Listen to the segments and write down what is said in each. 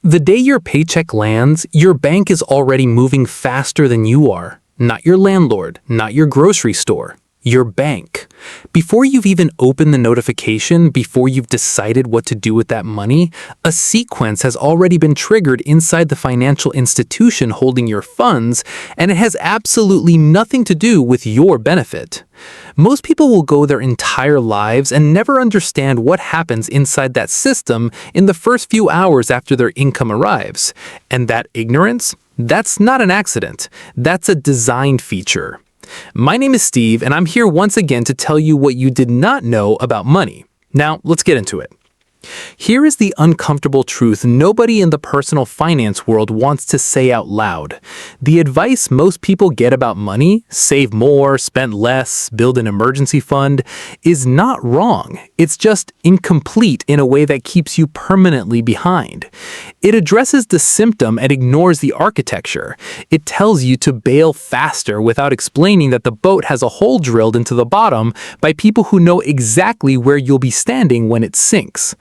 The day your paycheck lands, your bank is already moving faster than you are. Not your landlord, not your grocery store, your bank. Before you've even opened the notification, before you've decided what to do with that money, a sequence has already been triggered inside the financial institution holding your funds, and it has absolutely nothing to do with your benefit. Most people will go their entire lives and never understand what happens inside that system in the first few hours after their income arrives. And that ignorance? That's not an accident. That's a design feature. My name is Steve, and I'm here once again to tell you what you did not know about money. Now, let's get into it. Here is the uncomfortable truth nobody in the personal finance world wants to say out loud. The advice most people get about money, save more, spend less, build an emergency fund, is not wrong. It's just incomplete in a way that keeps you permanently behind. It addresses the symptom and ignores the architecture. It tells you to bail faster without explaining that the boat has a hole drilled into the bottom by people who know exactly where you'll be standing when it sinks.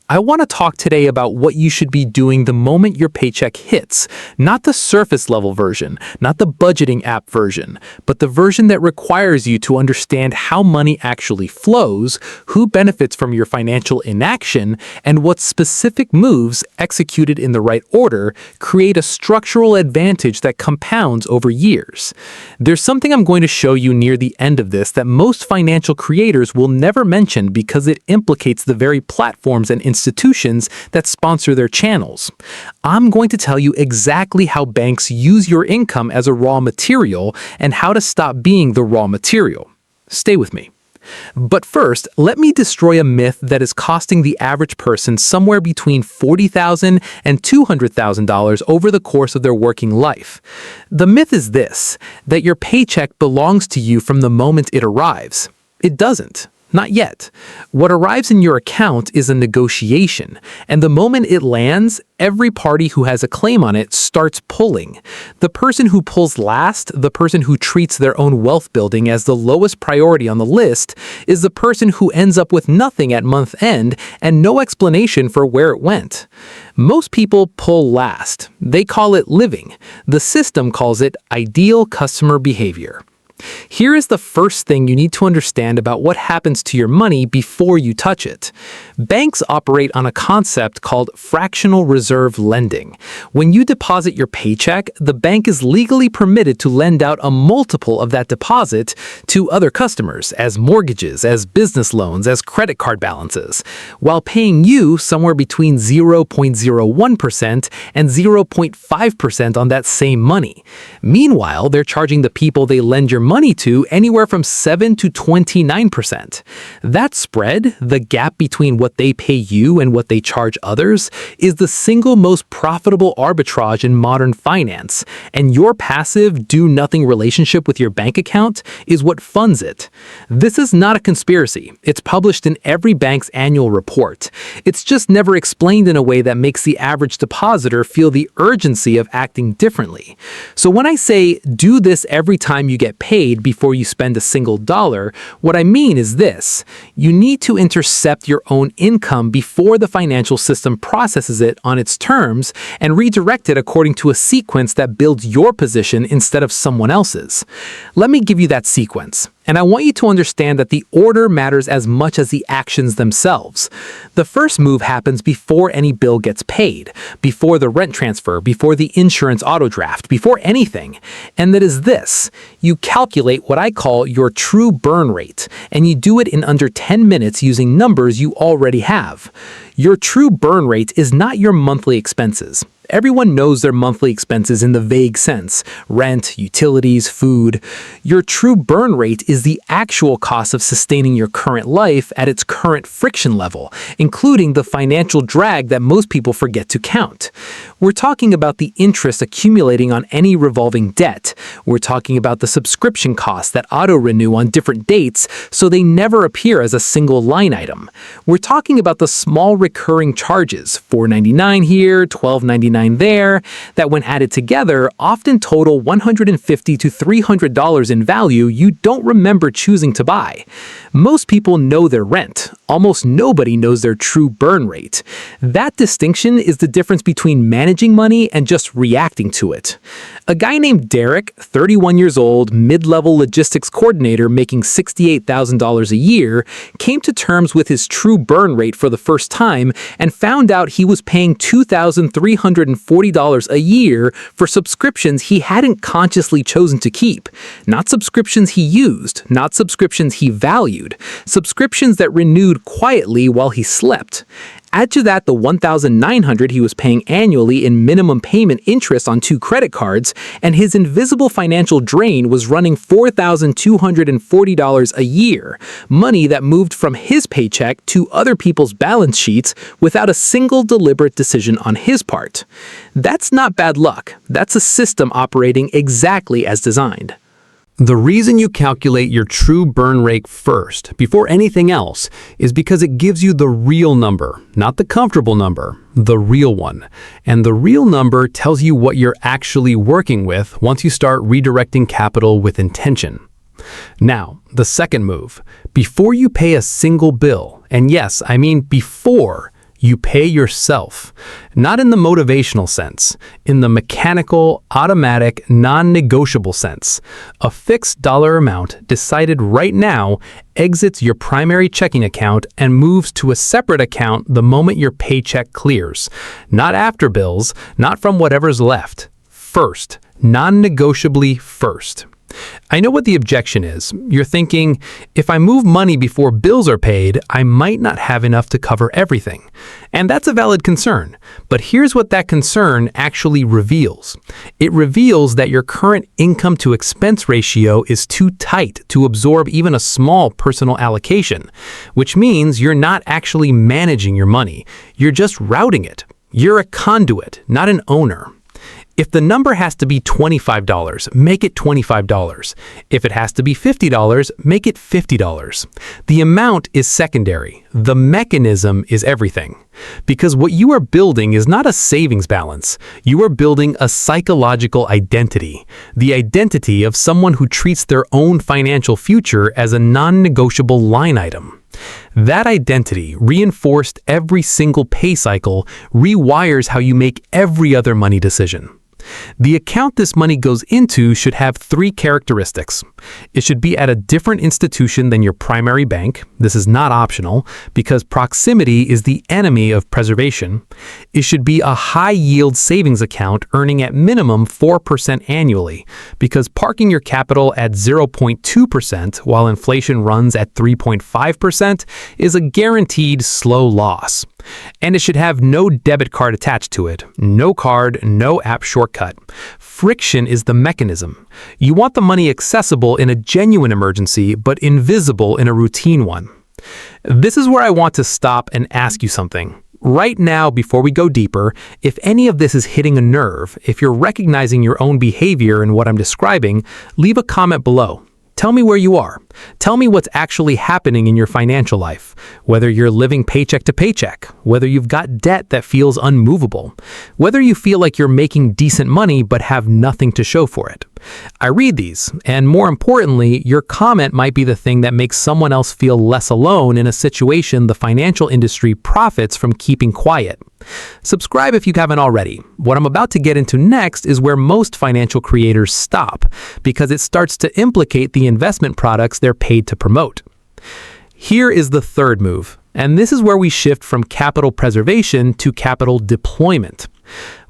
I want to talk today about what you should be doing the moment your paycheck hits, not the surface level version, not the budgeting app version, but the version that requires you to understand how money actually flows, who benefits from your financial inaction, and what specific moves, executed in the right order, create a structural advantage that compounds over years. There's something I'm going to show you near the end of this that most financial creators will never mention because it implicates the very platforms and institutions that sponsor their channels. I'm going to tell you exactly how banks use your income as a raw material and how to stop being the raw material. Stay with me. But first, let me destroy a myth that is costing the average person somewhere between $40,000 and $200,000 over the course of their working life. The myth is this, that your paycheck belongs to you from the moment it arrives. It doesn't. Not yet. What arrives in your account is a negotiation, and the moment it lands, every party who has a claim on it starts pulling. The person who pulls last, the person who treats their own wealth building as the lowest priority on the list, is the person who ends up with nothing at month end and no explanation for where it went. Most people pull last. They call it living. The system calls it ideal customer behavior. Here is the first thing you need to understand about what happens to your money before you touch it. Banks operate on a concept called fractional reserve lending. When you deposit your paycheck, the bank is legally permitted to lend out a multiple of that deposit to other customers as mortgages, as business loans, as credit card balances, while paying you somewhere between 0.01% and 0.5% on that same money. Meanwhile, they're charging the people they lend your money to anywhere from 7 to 29%. That spread, the gap between what they pay you and what they charge others, is the single most profitable arbitrage in modern finance, and your passive, do-nothing relationship with your bank account is what funds it. This is not a conspiracy. It's published in every bank's annual report. It's just never explained in a way that makes the average depositor feel the urgency of acting differently. So when I say do this every time you get paid before you spend a single dollar, what I mean is this. You need to intercept your own income before the financial system processes it on its terms and redirect it according to a sequence that builds your position instead of someone else's. Let me give you that sequence. And I want you to understand that the order matters as much as the actions themselves. The first move happens before any bill gets paid, before the rent transfer, before the insurance auto draft, before anything. And that is this. You calculate what I call your true burn rate, and you do it in under 10 minutes using numbers you already have. Your true burn rate is not your monthly expenses. Everyone knows their monthly expenses in the vague sense: rent, utilities, food. Your true burn rate is the actual cost of sustaining your current life at its current friction level, including the financial drag that most people forget to count. We're talking about the interest accumulating on any revolving debt. We're talking about the subscription costs that auto-renew on different dates so they never appear as a single line item. We're talking about the small recurring charges, $4.99 here, $12.99 there, that when added together often total $150 to $300 in value you don't remember choosing to buy. Most people know their rent, Almost nobody knows their true burn rate. That distinction is the difference between managing money and just reacting to it. A guy named Derek, 31 years old, mid-level logistics coordinator making $68,000 a year, came to terms with his true burn rate for the first time and found out he was paying $2,340 a year for subscriptions he hadn't consciously chosen to keep. Not subscriptions he used, not subscriptions he valued, subscriptions that renewed quietly while he slept. Add to that the $1,900 he was paying annually in minimum payment interest on 2 credit cards, and his invisible financial drain was running $4,240 a year, money that moved from his paycheck to other people's balance sheets without a single deliberate decision on his part. That's not bad luck. That's a system operating exactly as designed. The reason you calculate your true burn rate first, before anything else, is because it gives you the real number, not the comfortable number, the real one. And the real number tells you what you're actually working with once you start redirecting capital with intention. Now, the second move. Before you pay a single bill, and yes, I mean before, you pay yourself. Not in the motivational sense, in the mechanical, automatic, non-negotiable sense. A fixed dollar amount decided right now exits your primary checking account and moves to a separate account the moment your paycheck clears. Not after bills, not from whatever's left. First, non-negotiably first. I know what the objection is. You're thinking, if I move money before bills are paid, I might not have enough to cover everything. And that's a valid concern. But here's what that concern actually reveals. It reveals that your current income to expense ratio is too tight to absorb even a small personal allocation, which means you're not actually managing your money. You're just routing it. You're a conduit, not an owner. If the number has to be $25, make it $25. If it has to be $50, make it $50. The amount is secondary. The mechanism is everything. Because what you are building is not a savings balance. You are building a psychological identity. The identity of someone who treats their own financial future as a non-negotiable line item. That identity, reinforced every single pay cycle, rewires how you make every other money decision. The account this money goes into should have 3 characteristics. It should be at a different institution than your primary bank. This is not optional because proximity is the enemy of preservation. It should be a high-yield savings account earning at minimum 4% annually because parking your capital at 0.2% while inflation runs at 3.5% is a guaranteed slow loss. And it should have no debit card attached to it. No card, no app shortcut. Friction is the mechanism. You want the money accessible in a genuine emergency, but invisible in a routine one. This is where I want to stop and ask you something. Right now, before we go deeper, if any of this is hitting a nerve, if you're recognizing your own behavior in what I'm describing, leave a comment below. Tell me where you are. Tell me what's actually happening in your financial life, whether you're living paycheck to paycheck, whether you've got debt that feels unmovable, whether you feel like you're making decent money but have nothing to show for it. I read these, and more importantly, your comment might be the thing that makes someone else feel less alone in a situation the financial industry profits from keeping quiet. Subscribe if you haven't already. What I'm about to get into next is where most financial creators stop, because it starts to implicate the investment products they're paid to promote. Here is the third move, and this is where we shift from capital preservation to capital deployment.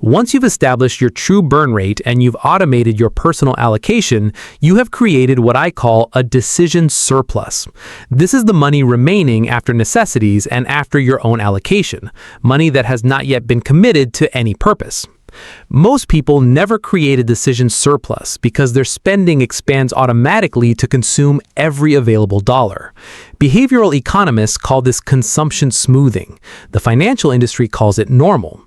Once you've established your true burn rate and you've automated your personal allocation, you have created what I call a decision surplus. This is the money remaining after necessities and after your own allocation, money that has not yet been committed to any purpose. Most people never create a decision surplus because their spending expands automatically to consume every available dollar. Behavioral economists call this consumption smoothing. The financial industry calls it normal.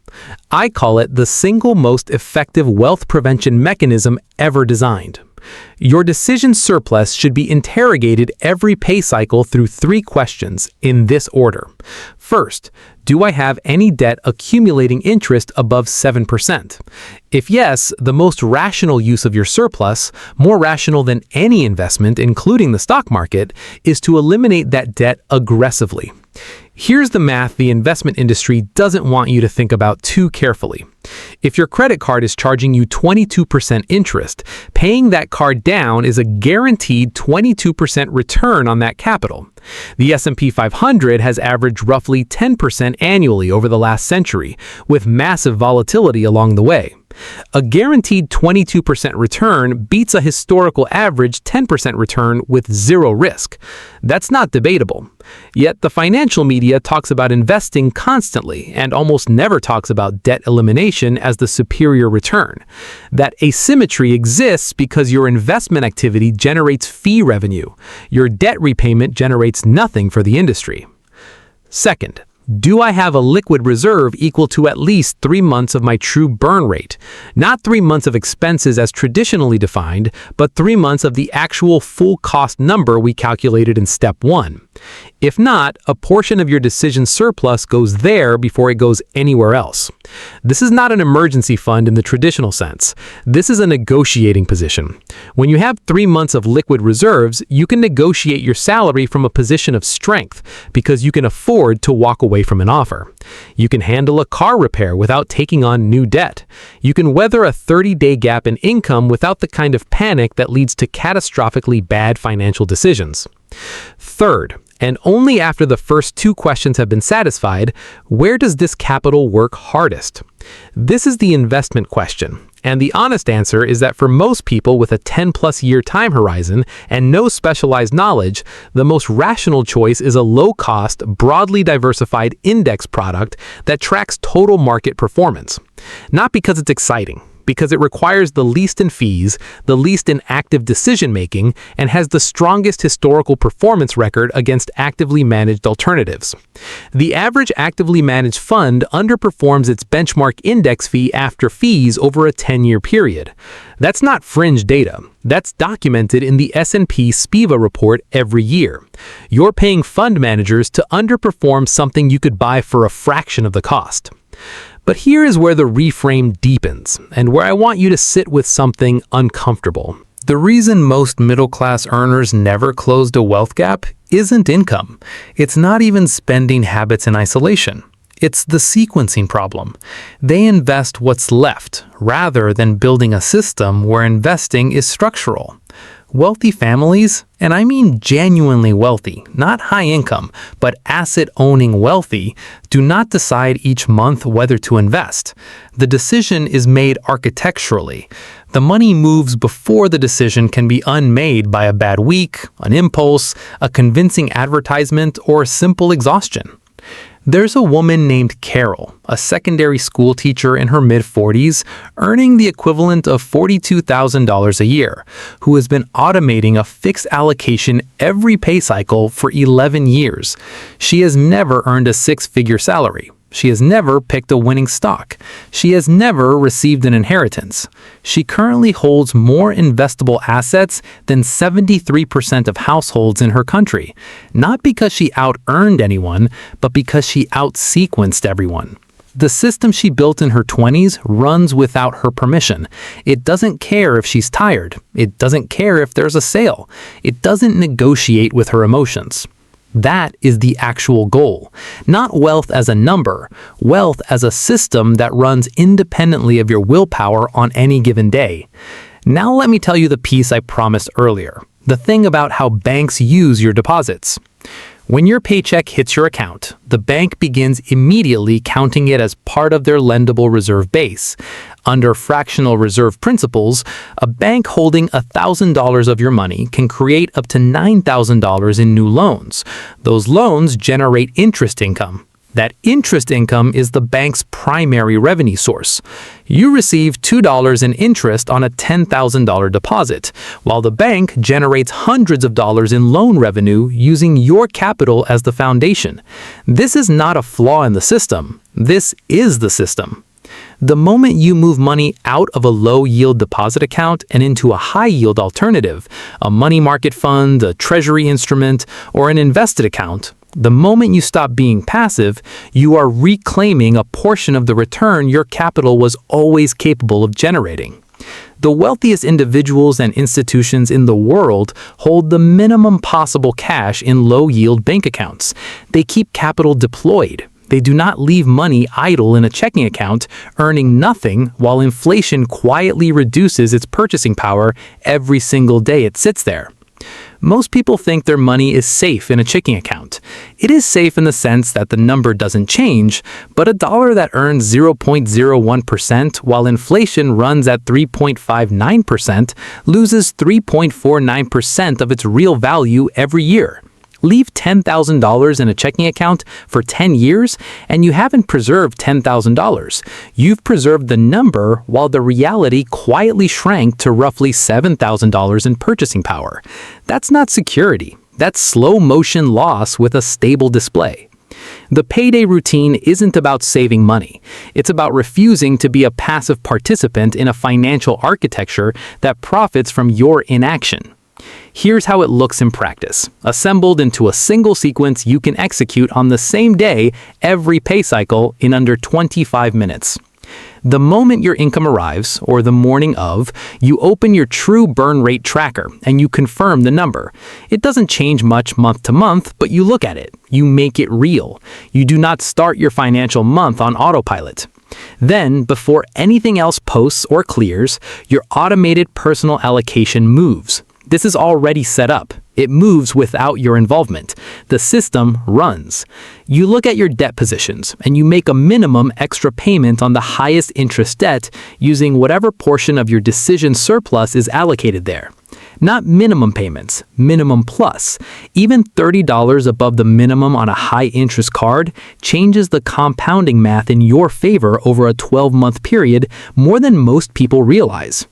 I call it the single most effective wealth prevention mechanism ever designed. Your decision surplus should be interrogated every pay cycle through 3 questions in this order. First, do I have any debt accumulating interest above 7%? If yes, the most rational use of your surplus, more rational than any investment, including the stock market, is to eliminate that debt aggressively. Here's the math the investment industry doesn't want you to think about too carefully. If your credit card is charging you 22% interest, paying that card down is a guaranteed 22% return on that capital. The S&P 500 has averaged roughly 10% annually over the last century, with massive volatility along the way. A guaranteed 22% return beats a historical average 10% return with zero risk. That's not debatable. Yet the financial media talks about investing constantly and almost never talks about debt elimination as the superior return. That asymmetry exists because your investment activity generates fee revenue. Your debt repayment generates nothing for the industry. Second, do I have a liquid reserve equal to at least 3 months of my true burn rate? Not 3 months of expenses as traditionally defined, but 3 months of the actual full cost number we calculated in step 1. If not, a portion of your decision surplus goes there before it goes anywhere else. This is not an emergency fund in the traditional sense. This is a negotiating position. When you have 3 months of liquid reserves, you can negotiate your salary from a position of strength because you can afford to walk away from an offer. You can handle a car repair without taking on new debt. You can weather a 30-day gap in income without the kind of panic that leads to catastrophically bad financial decisions. Third, and only after the first 2 questions have been satisfied, where does this capital work hardest? This is the investment question. And the honest answer is that for most people with a 10-plus year time horizon and no specialized knowledge, the most rational choice is a low-cost, broadly diversified index product that tracks total market performance. Not because it's exciting, because it requires the least in fees, the least in active decision-making, and has the strongest historical performance record against actively managed alternatives. The average actively managed fund underperforms its benchmark index fee after fees over a 10-year period. That's not fringe data. That's documented in the S&P SPIVA report every year. You're paying fund managers to underperform something you could buy for a fraction of the cost. But here is where the reframe deepens, and where I want you to sit with something uncomfortable. The reason most middle-class earners never closed a wealth gap isn't income. It's not even spending habits in isolation. It's the sequencing problem. They invest what's left, rather than building a system where investing is structural. Wealthy families, and I mean genuinely wealthy, not high income, but asset-owning wealthy, do not decide each month whether to invest. The decision is made architecturally. The money moves before the decision can be unmade by a bad week, an impulse, a convincing advertisement, or simple exhaustion. There's a woman named Carol, a secondary school teacher in her mid-40s, earning the equivalent of $42,000 a year, who has been automating a fixed allocation every pay cycle for 11 years. She has never earned a 6-figure salary. She has never picked a winning stock. She has never received an inheritance. She currently holds more investable assets than 73% of households in her country, not because she out-earned anyone, but because she out-sequenced everyone. The system she built in her 20s runs without her permission. It doesn't care if she's tired. It doesn't care if there's a sale. It doesn't negotiate with her emotions. That is the actual goal. Not wealth as a number, wealth as a system that runs independently of your willpower on any given day. Now let me tell you the piece I promised earlier, the thing about how banks use your deposits. When your paycheck hits your account, the bank begins immediately counting it as part of their lendable reserve base. Under fractional reserve principles, a bank holding $1,000 of your money can create up to $9,000 in new loans. Those loans generate interest income. That interest income is the bank's primary revenue source. You receive $2 in interest on a $10,000 deposit, while the bank generates hundreds of dollars in loan revenue using your capital as the foundation. This is not a flaw in the system. This is the system. The moment you move money out of a low-yield deposit account and into a high-yield alternative, a money market fund, a treasury instrument, or an invested account, the moment you stop being passive, you are reclaiming a portion of the return your capital was always capable of generating. The wealthiest individuals and institutions in the world hold the minimum possible cash in low-yield bank accounts. They keep capital deployed. They do not leave money idle in a checking account, earning nothing while inflation quietly reduces its purchasing power every single day it sits there. Most people think their money is safe in a checking account. It is safe in the sense that the number doesn't change, but a dollar that earns 0.01% while inflation runs at 3.59% loses 3.49% of its real value every year. Leave $10,000 in a checking account for 10 years, and you haven't preserved $10,000. You've preserved the number while the reality quietly shrank to roughly $7,000 in purchasing power. That's not security. That's slow-motion loss with a stable display. The payday routine isn't about saving money. It's about refusing to be a passive participant in a financial architecture that profits from your inaction. Here's how it looks in practice, assembled into a single sequence you can execute on the same day every pay cycle in under 25 minutes. The moment your income arrives, or the morning of, you open your true burn rate tracker and you confirm the number. It doesn't change much month to month, but you look at it. You make it real. You do not start your financial month on autopilot. Then, before anything else posts or clears, your automated personal allocation moves. This is already set up. It moves without your involvement. The system runs. You look at your debt positions, and you make a minimum extra payment on the highest interest debt using whatever portion of your decision surplus is allocated there. Not minimum payments, minimum plus. Even $30 above the minimum on a high-interest card changes the compounding math in your favor over a 12-month period more than most people realize.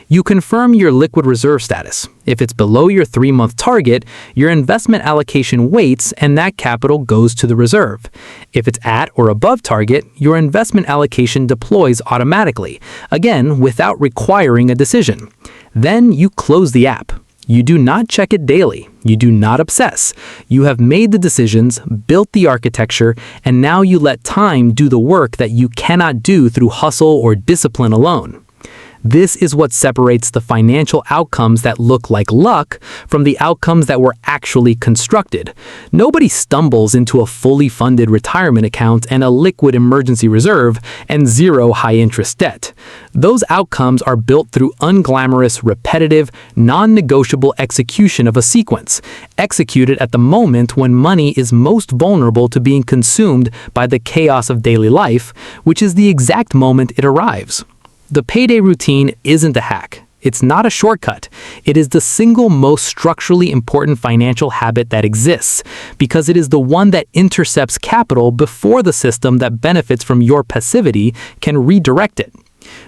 You confirm your liquid reserve status. If it's below your 3-month target, your investment allocation waits and that capital goes to the reserve. If it's at or above target, your investment allocation deploys automatically, again without requiring a decision. Then you close the app. You do not check it daily. You do not obsess. You have made the decisions, built the architecture, and now you let time do the work that you cannot do through hustle or discipline alone. This is what separates the financial outcomes that look like luck from the outcomes that were actually constructed. Nobody stumbles into a fully funded retirement account and a liquid emergency reserve and zero high-interest debt. Those outcomes are built through unglamorous, repetitive, non-negotiable execution of a sequence, executed at the moment when money is most vulnerable to being consumed by the chaos of daily life, which is the exact moment it arrives. The payday routine isn't a hack. It's not a shortcut. It is the single most structurally important financial habit that exists, because it is the one that intercepts capital before the system that benefits from your passivity can redirect it.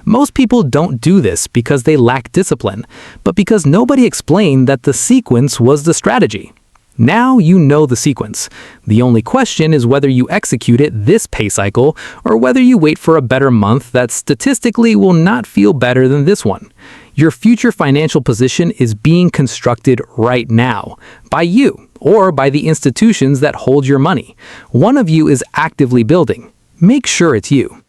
Most people don't do this because they lack discipline, but because nobody explained that the sequence was the strategy. Now you know the sequence. The only question is whether you execute it this pay cycle or whether you wait for a better month that statistically will not feel better than this one. Your future financial position is being constructed right now by you or by the institutions that hold your money. One of you is actively building. Make sure it's you.